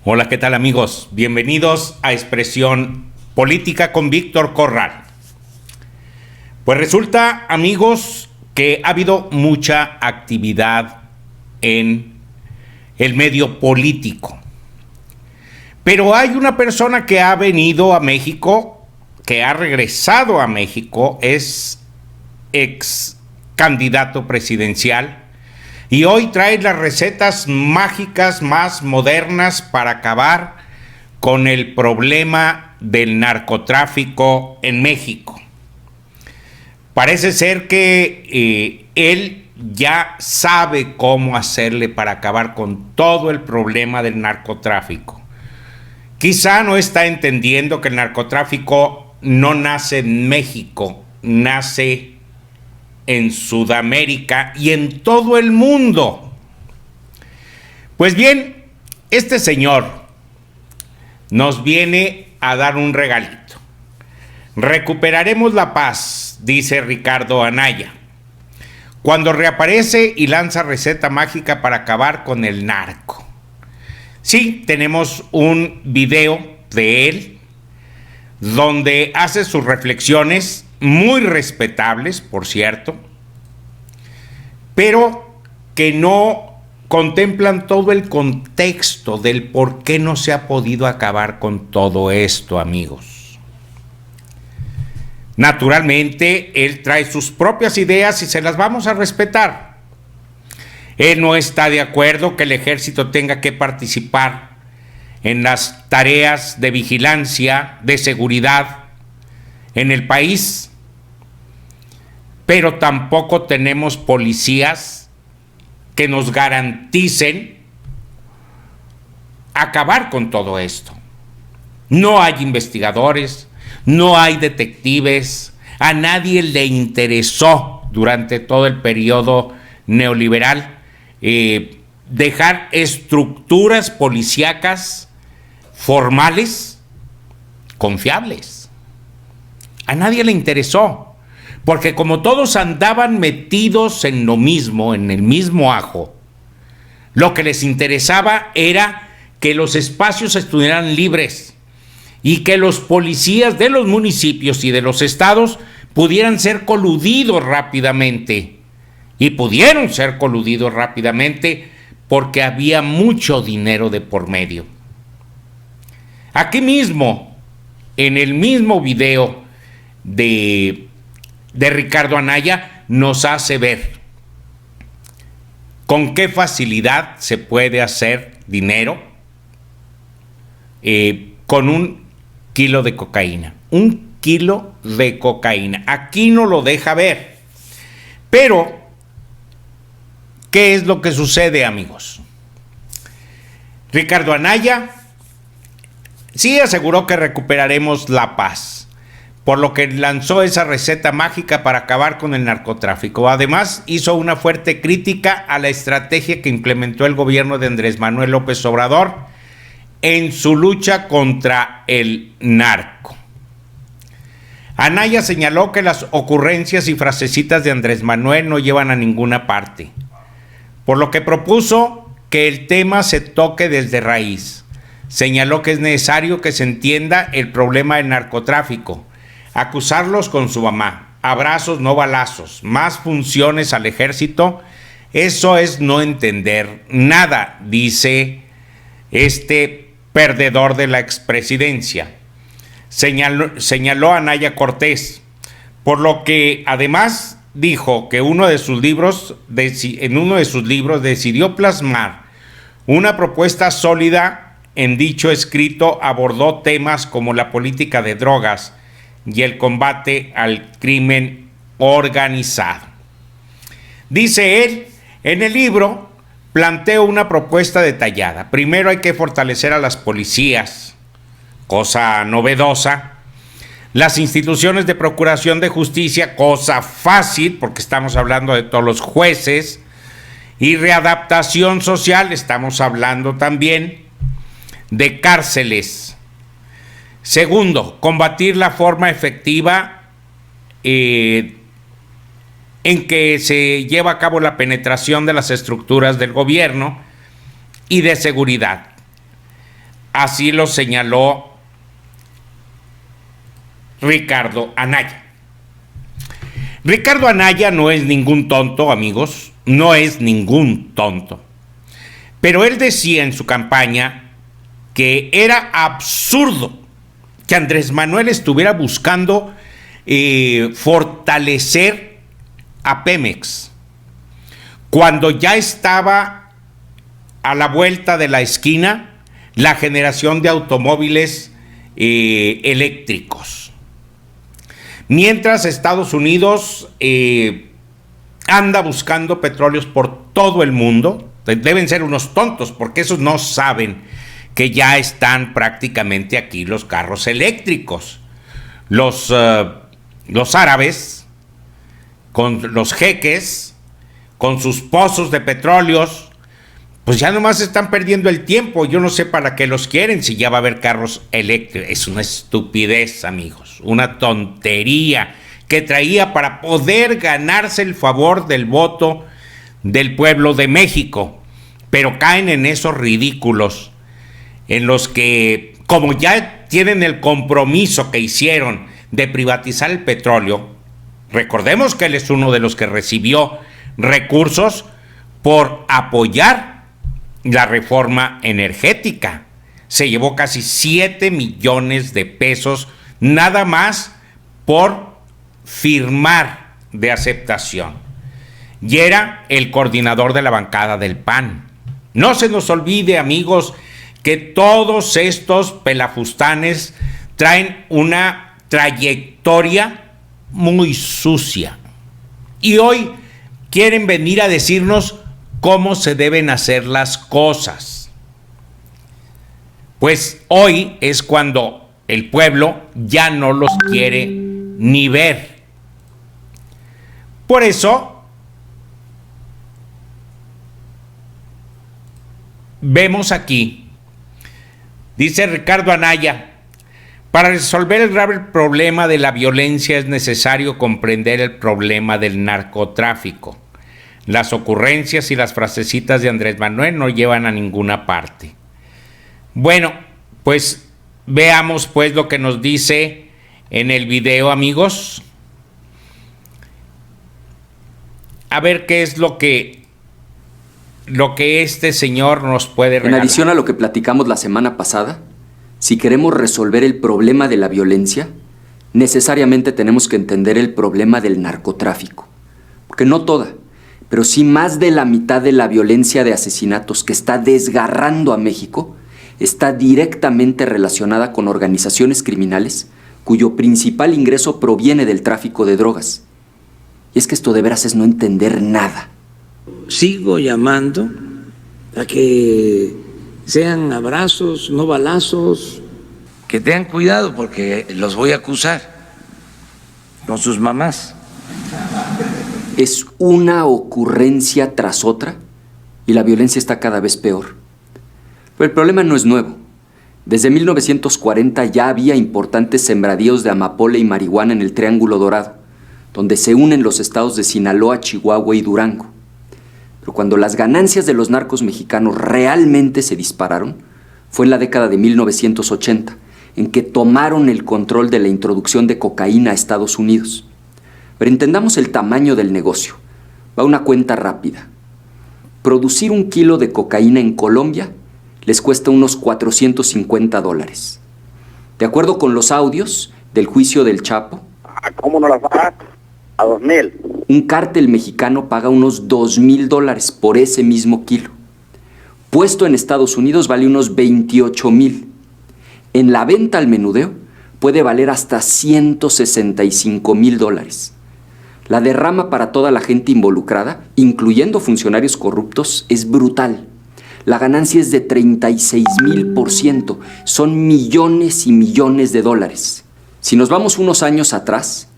Hola, ¿qué tal amigos? Bienvenidos a Expresión Política con Víctor Corral. Pues resulta, amigos, que ha habido mucha actividad en el medio político. Pero hay una persona que ha venido a México, que ha regresado a México, es ex candidato presidencial, y hoy trae las recetas mágicas más modernas para acabar con el problema del narcotráfico en México. Parece ser que él ya sabe cómo hacerle para acabar con todo el problema del narcotráfico. Quizá no está entendiendo que el narcotráfico no nace en México, nace en Sudamérica y en todo el mundo. Pues bien, este señor nos viene a dar un regalito. Recuperaremos la paz, dice Ricardo Anaya, cuando reaparece y lanza receta mágica para acabar con el narco. Sí, tenemos un video de él donde hace sus reflexiones, muy respetables, por cierto, pero que no contemplan todo el contexto del por qué no se ha podido acabar con todo esto, amigos. Naturalmente, él trae sus propias ideas y se las vamos a respetar. Él no está de acuerdo que el ejército tenga que participar en las tareas de vigilancia, de seguridad en el país, pero tampoco tenemos policías que nos garanticen acabar con todo esto. No hay investigadores, no hay detectives, a nadie le interesó durante todo el periodo neoliberal dejar estructuras policíacas formales, confiables. A nadie le interesó, porque como todos andaban metidos en lo mismo, en el mismo ajo, lo que les interesaba era que los espacios estuvieran libres y que los policías de los municipios y de los estados pudieran ser coludidos rápidamente. Y pudieron ser coludidos rápidamente porque había mucho dinero de por medio. Aquí mismo, en el mismo video de Ricardo Anaya, nos hace ver con qué facilidad se puede hacer dinero con 1 kilo de cocaína. 1 kilo de cocaína. Aquí no lo deja ver. Pero ¿qué es lo que sucede, amigos? Ricardo Anaya sí aseguró que recuperaremos la paz, por lo que lanzó esa receta mágica para acabar con el narcotráfico. Además, hizo una fuerte crítica a la estrategia que implementó el gobierno de Andrés Manuel López Obrador en su lucha contra el narco. Anaya señaló que las ocurrencias y frasecitas de Andrés Manuel no llevan a ninguna parte, por lo que propuso que el tema se toque desde raíz. Señaló que es necesario que se entienda el problema del narcotráfico, acusarlos con su mamá, abrazos no balazos, más funciones al ejército, eso es no entender nada, dice este perdedor de la expresidencia. Señaló a Anaya Cortés, por lo que además dijo que en uno de sus libros decidió plasmar una propuesta sólida. En dicho escrito abordó temas como la política de drogas y el combate al crimen organizado. Dice él, en el libro planteo una propuesta detallada. Primero hay que fortalecer a las policías, cosa novedosa. Las instituciones de procuración de justicia, cosa fácil, porque estamos hablando de todos los jueces. Y readaptación social, estamos hablando también de cárceles. Segundo, combatir la forma efectiva en que se lleva a cabo la penetración de las estructuras del gobierno y de seguridad. Así lo señaló Ricardo Anaya. Ricardo Anaya no es ningún tonto, amigos, no es ningún tonto. Pero él decía en su campaña que era absurdo que Andrés Manuel estuviera buscando fortalecer a Pemex, cuando ya estaba a la vuelta de la esquina la generación de automóviles eléctricos. Mientras Estados Unidos anda buscando petróleos por todo el mundo. Deben ser unos tontos, porque esos no saben que ya están prácticamente aquí los carros eléctricos. Los árabes, con los jeques, con sus pozos de petróleos, pues ya nomás están perdiendo el tiempo. Yo no sé para qué los quieren si ya va a haber carros eléctricos. Es una estupidez, amigos, una tontería que traía para poder ganarse el favor del voto del pueblo de México. Pero caen en esos ridículos en los que, como ya tienen el compromiso que hicieron de privatizar el petróleo, recordemos que él es uno de los que recibió recursos por apoyar la reforma energética. Se llevó casi 7 millones de pesos nada más por firmar de aceptación. Y era el coordinador de la bancada del PAN. No se nos olvide, amigos, que todos estos pelafustanes traen una trayectoria muy sucia. Y hoy quieren venir a decirnos cómo se deben hacer las cosas. Pues hoy es cuando el pueblo ya no los quiere ni ver. Por eso vemos aquí, dice Ricardo Anaya, para resolver el grave problema de la violencia es necesario comprender el problema del narcotráfico. Las ocurrencias y las frasecitas de Andrés Manuel no llevan a ninguna parte. Bueno, pues veamos pues lo que nos dice en el video, amigos. A ver qué es lo que este señor nos puede regalar. En adición a lo que platicamos la semana pasada, si queremos resolver el problema de la violencia, necesariamente tenemos que entender el problema del narcotráfico. Porque no toda, pero sí más de la mitad de la violencia de asesinatos que está desgarrando a México está directamente relacionada con organizaciones criminales cuyo principal ingreso proviene del tráfico de drogas. Y es que esto de veras es no entender nada. Sigo llamando a que sean abrazos, no balazos. Que tengan cuidado porque los voy a acusar con sus mamás. Es una ocurrencia tras otra y la violencia está cada vez peor. Pero el problema no es nuevo. Desde 1940 ya había importantes sembradíos de amapola y marihuana en el Triángulo Dorado, donde se unen los estados de Sinaloa, Chihuahua y Durango. Pero cuando las ganancias de los narcos mexicanos realmente se dispararon, fue en la década de 1980, en que tomaron el control de la introducción de cocaína a Estados Unidos. Pero entendamos el tamaño del negocio. Va una cuenta rápida. Producir 1 kilo de cocaína en Colombia les cuesta unos $450. De acuerdo con los audios del juicio del Chapo, ¿cómo no las bajas? A 2,000. Un cártel mexicano paga unos $2,000 por ese mismo kilo. Puesto en Estados Unidos vale unos $28,000. En la venta al menudeo puede valer hasta $165,000. La derrama para toda la gente involucrada, incluyendo funcionarios corruptos, es brutal. La ganancia es de 36,000%. Son millones y millones de dólares. Si nos vamos unos años atrás,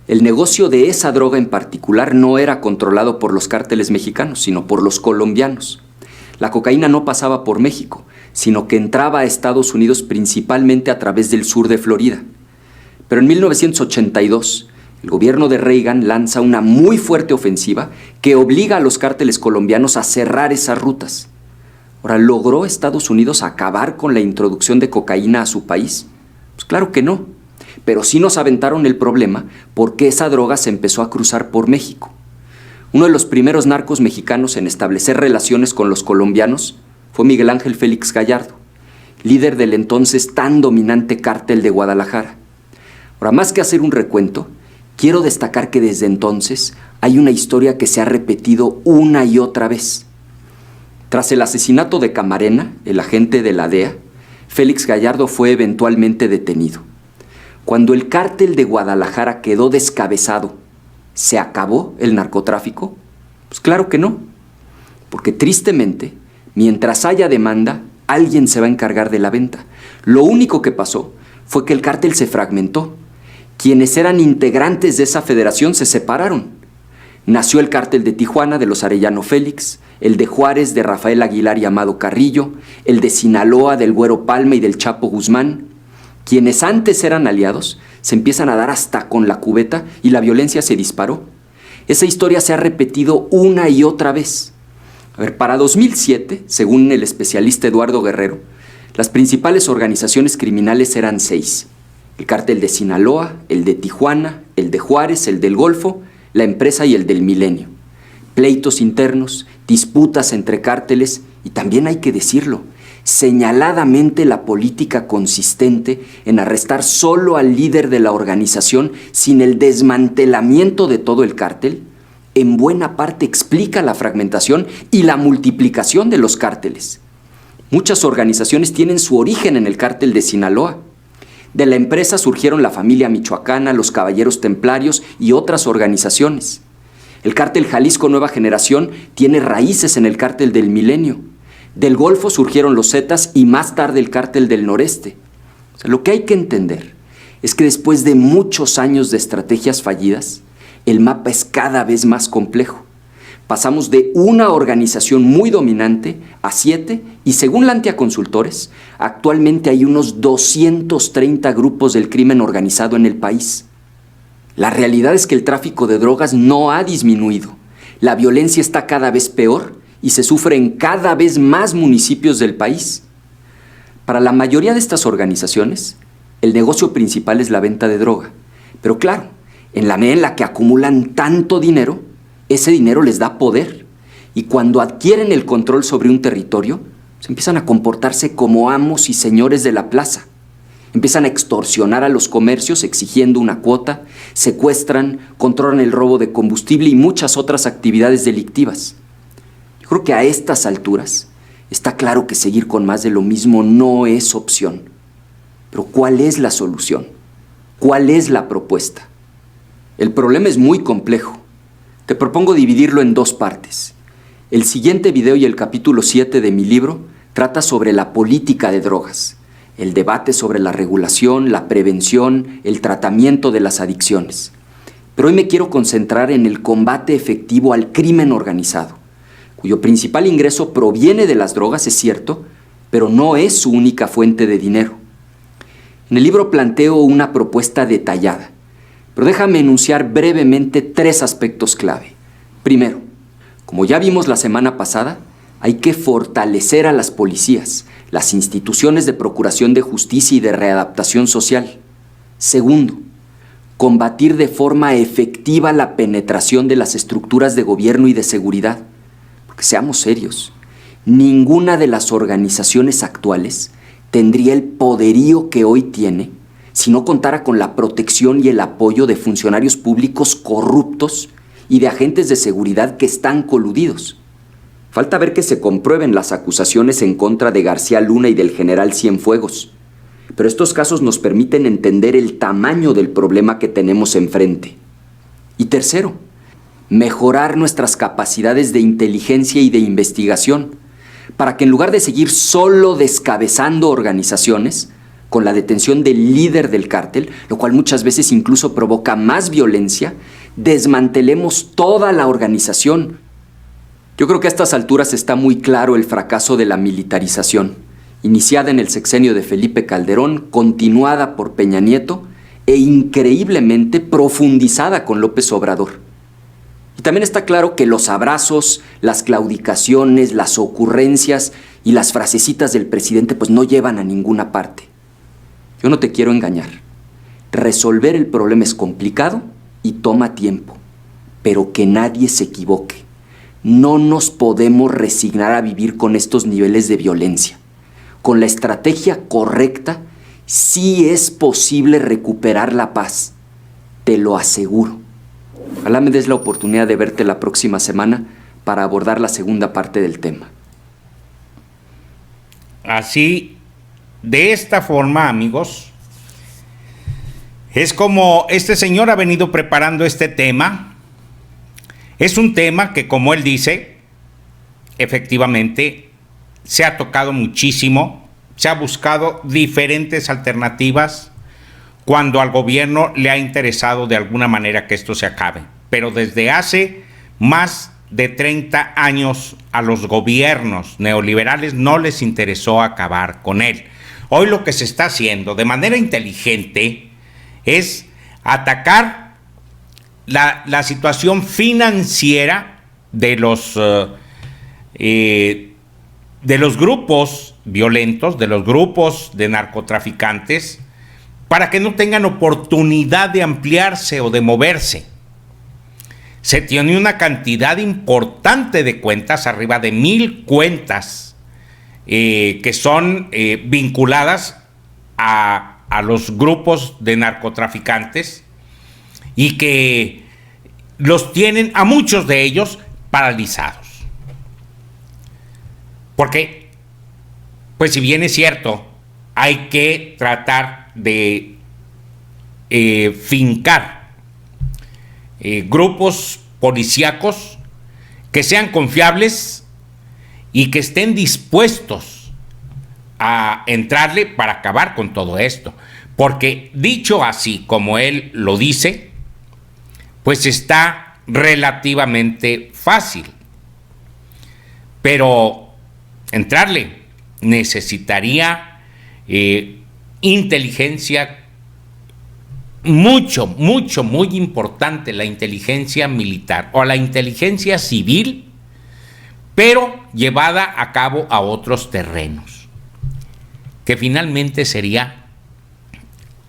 el negocio de esa droga en particular no era controlado por los cárteles mexicanos, sino por los colombianos. La cocaína no pasaba por México, sino que entraba a Estados Unidos principalmente a través del sur de Florida. Pero en 1982, el gobierno de Reagan lanza una muy fuerte ofensiva que obliga a los cárteles colombianos a cerrar esas rutas. Ahora, ¿logró Estados Unidos acabar con la introducción de cocaína a su país? Pues claro que no, pero sí nos aventaron el problema porque esa droga se empezó a cruzar por México. Uno de los primeros narcos mexicanos en establecer relaciones con los colombianos fue Miguel Ángel Félix Gallardo, líder del entonces tan dominante cártel de Guadalajara. Ahora, más que hacer un recuento, quiero destacar que desde entonces hay una historia que se ha repetido una y otra vez. Tras el asesinato de Camarena, el agente de la DEA, Félix Gallardo fue eventualmente detenido. Cuando el cártel de Guadalajara quedó descabezado, ¿se acabó el narcotráfico? Pues claro que no, porque tristemente, mientras haya demanda, alguien se va a encargar de la venta. Lo único que pasó fue que el cártel se fragmentó. Quienes eran integrantes de esa federación se separaron. Nació el cártel de Tijuana de los Arellano Félix, el de Juárez de Rafael Aguilar y Amado Carrillo, el de Sinaloa del Güero Palma y del Chapo Guzmán. Quienes antes eran aliados se empiezan a dar hasta con la cubeta y la violencia se disparó. Esa historia se ha repetido una y otra vez. Para 2007, según el especialista Eduardo Guerrero, las principales organizaciones criminales eran 6. El cártel de Sinaloa, el de Tijuana, el de Juárez, el del Golfo, la empresa y el del Milenio. Pleitos internos, disputas entre cárteles y también hay que decirlo, señaladamente la política consistente en arrestar solo al líder de la organización sin el desmantelamiento de todo el cártel, en buena parte explica la fragmentación y la multiplicación de los cárteles. Muchas organizaciones tienen su origen en el cártel de Sinaloa. De la empresa surgieron la familia michoacana, los Caballeros Templarios y otras organizaciones. El cártel Jalisco Nueva Generación tiene raíces en el cártel del Milenio. Del Golfo surgieron los Zetas y más tarde el cártel del Noreste. Lo que hay que entender es que después de muchos años de estrategias fallidas, el mapa es cada vez más complejo. Pasamos de una organización muy dominante a 7 y según la Antiaconsultores, actualmente hay unos 230 grupos del crimen organizado en el país. La realidad es que el tráfico de drogas no ha disminuido. La violencia está cada vez peor y se sufre en cada vez más municipios del país. Para la mayoría de estas organizaciones, el negocio principal es la venta de droga. Pero claro, en la medida en la que acumulan tanto dinero, ese dinero les da poder. Y cuando adquieren el control sobre un territorio, se empiezan a comportarse como amos y señores de la plaza. Empiezan a extorsionar a los comercios exigiendo una cuota, secuestran, controlan el robo de combustible y muchas otras actividades delictivas. Yo creo que a estas alturas está claro que seguir con más de lo mismo no es opción. Pero ¿cuál es la solución? ¿Cuál es la propuesta? El problema es muy complejo. Te propongo dividirlo en 2 partes. El siguiente video y el capítulo 7 de mi libro trata sobre la política de drogas, el debate sobre la regulación, la prevención, el tratamiento de las adicciones. Pero hoy me quiero concentrar en el combate efectivo al crimen organizado, cuyo principal ingreso proviene de las drogas, es cierto, pero no es su única fuente de dinero. En el libro planteo una propuesta detallada, pero déjame enunciar brevemente 3 aspectos clave. Primero, como ya vimos la semana pasada, hay que fortalecer a las policías, las instituciones de procuración de justicia y de readaptación social. Segundo, combatir de forma efectiva la penetración de las estructuras de gobierno y de seguridad. Porque seamos serios, ninguna de las organizaciones actuales tendría el poderío que hoy tiene si no contara con la protección y el apoyo de funcionarios públicos corruptos y de agentes de seguridad que están coludidos. Falta ver que se comprueben las acusaciones en contra de García Luna y del general Cienfuegos, pero estos casos nos permiten entender el tamaño del problema que tenemos enfrente. Y tercero, mejorar nuestras capacidades de inteligencia y de investigación, para que en lugar de seguir solo descabezando organizaciones, con la detención del líder del cártel, lo cual muchas veces incluso provoca más violencia, desmantelemos toda la organización. Yo creo que a estas alturas está muy claro el fracaso de la militarización, iniciada en el sexenio de Felipe Calderón, continuada por Peña Nieto e increíblemente profundizada con López Obrador. Y también está claro que los abrazos, las claudicaciones, las ocurrencias y las frasecitas del presidente pues no llevan a ninguna parte. Yo no te quiero engañar. Resolver el problema es complicado y toma tiempo, pero que nadie se equivoque. No nos podemos resignar a vivir con estos niveles de violencia. Con la estrategia correcta, sí es posible recuperar la paz. Te lo aseguro. Ojalá me des la oportunidad de verte la próxima semana para abordar la segunda parte del tema. Así, de esta forma, amigos, es como este señor ha venido preparando este tema. Es un tema que, como él dice, efectivamente se ha tocado muchísimo, se ha buscado diferentes alternativas cuando al gobierno le ha interesado de alguna manera que esto se acabe. Pero desde hace más de 30 años a los gobiernos neoliberales no les interesó acabar con él. Hoy lo que se está haciendo de manera inteligente es atacar la situación financiera de los grupos violentos, de los grupos de narcotraficantes, para que no tengan oportunidad de ampliarse o de moverse. Se tiene una cantidad importante de cuentas, arriba de 1,000 cuentas, que son vinculadas a los grupos de narcotraficantes y que los tienen a muchos de ellos paralizados. Porque, pues si bien es cierto, hay que tratar de fincar grupos policíacos que sean confiables y que estén dispuestos a entrarle para acabar con todo esto. Porque dicho así como él lo dice, pues está relativamente fácil. Pero entrarle necesitaría inteligencia muy importante, la inteligencia militar o la inteligencia civil, pero llevada a cabo a otros terrenos, que finalmente sería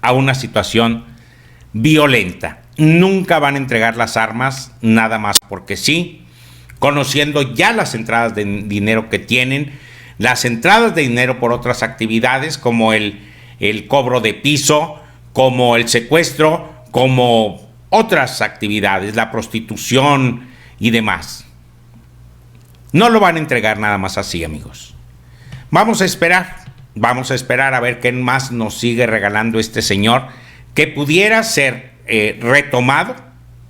a una situación violenta. Nunca van a entregar las armas nada más porque sí, conociendo ya las entradas de dinero que tienen, las entradas de dinero por otras actividades como el cobro de piso, como el secuestro, como otras actividades, la prostitución y demás. No lo van a entregar nada más así, amigos. Vamos a esperar a ver qué más nos sigue regalando este señor, que pudiera ser retomado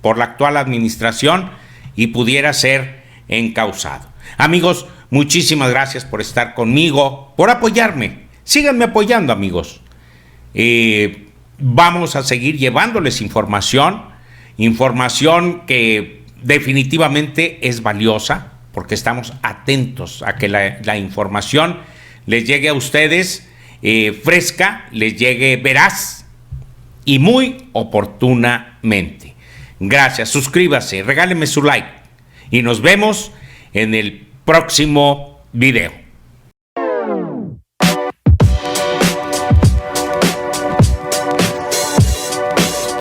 por la actual administración y pudiera ser encausado. Amigos, muchísimas gracias por estar conmigo, por apoyarme. Síganme apoyando, amigos. Vamos a seguir llevándoles información que definitivamente es valiosa, porque estamos atentos a que la información les llegue a ustedes fresca, les llegue veraz y muy oportunamente. Gracias, suscríbase, regáleme su like y nos vemos en el próximo video.